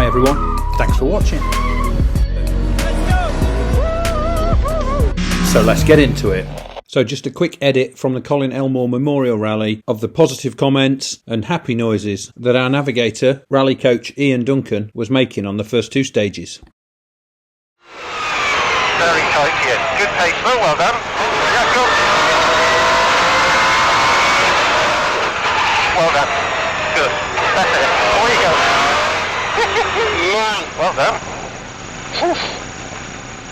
Hi everyone, thanks for watching. So let's get into it. So just a quick edit from the Colin Ellmore Memorial Rally of the positive comments and happy noises that our navigator, RallyCoach Ian Duncan, was making on the first two stages. Very tight here. Good pace, though. Well done. Yeah, good. Well done. Good. That's it. Away you go. Well done.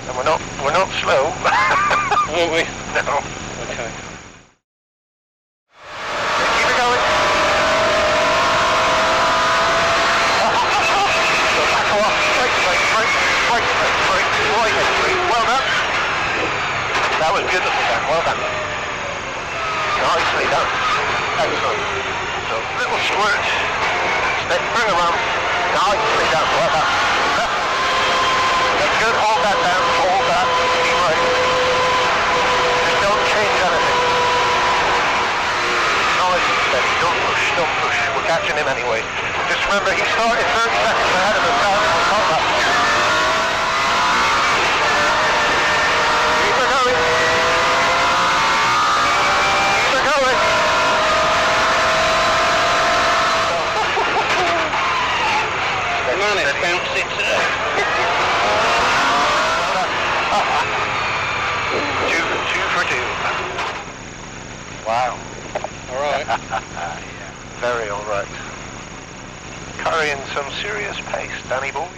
And we're not slow. Won't we? No. Okay. Keep it going. Back off. Straight. Well done. That was beautiful, Dan. Well done. Nicely done. Excellent. So, little squirt. Then bring around. Nicely done. Well done. That's good. Hold that down. Hold that. Keep right. Just don't change anything. Nice and steady. Don't push. We're catching him anyway. Just remember, he started 30 seconds ahead of us. Not that. Keep her going. Keep her going. Man, it's bouncy today. Two for two. Wow. Alright. Yeah, very alright. Carrying some serious pace, Danny boy.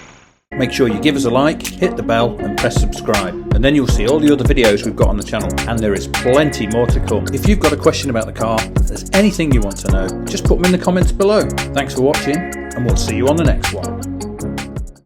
Make sure you give us a like, hit the bell and press subscribe, and then you'll see all the other videos we've got on the channel, and there is plenty more to come. If you've got a question about the car, if there's anything you want to know, just put them in the comments below. Thanks for watching, and we'll see you on the next one.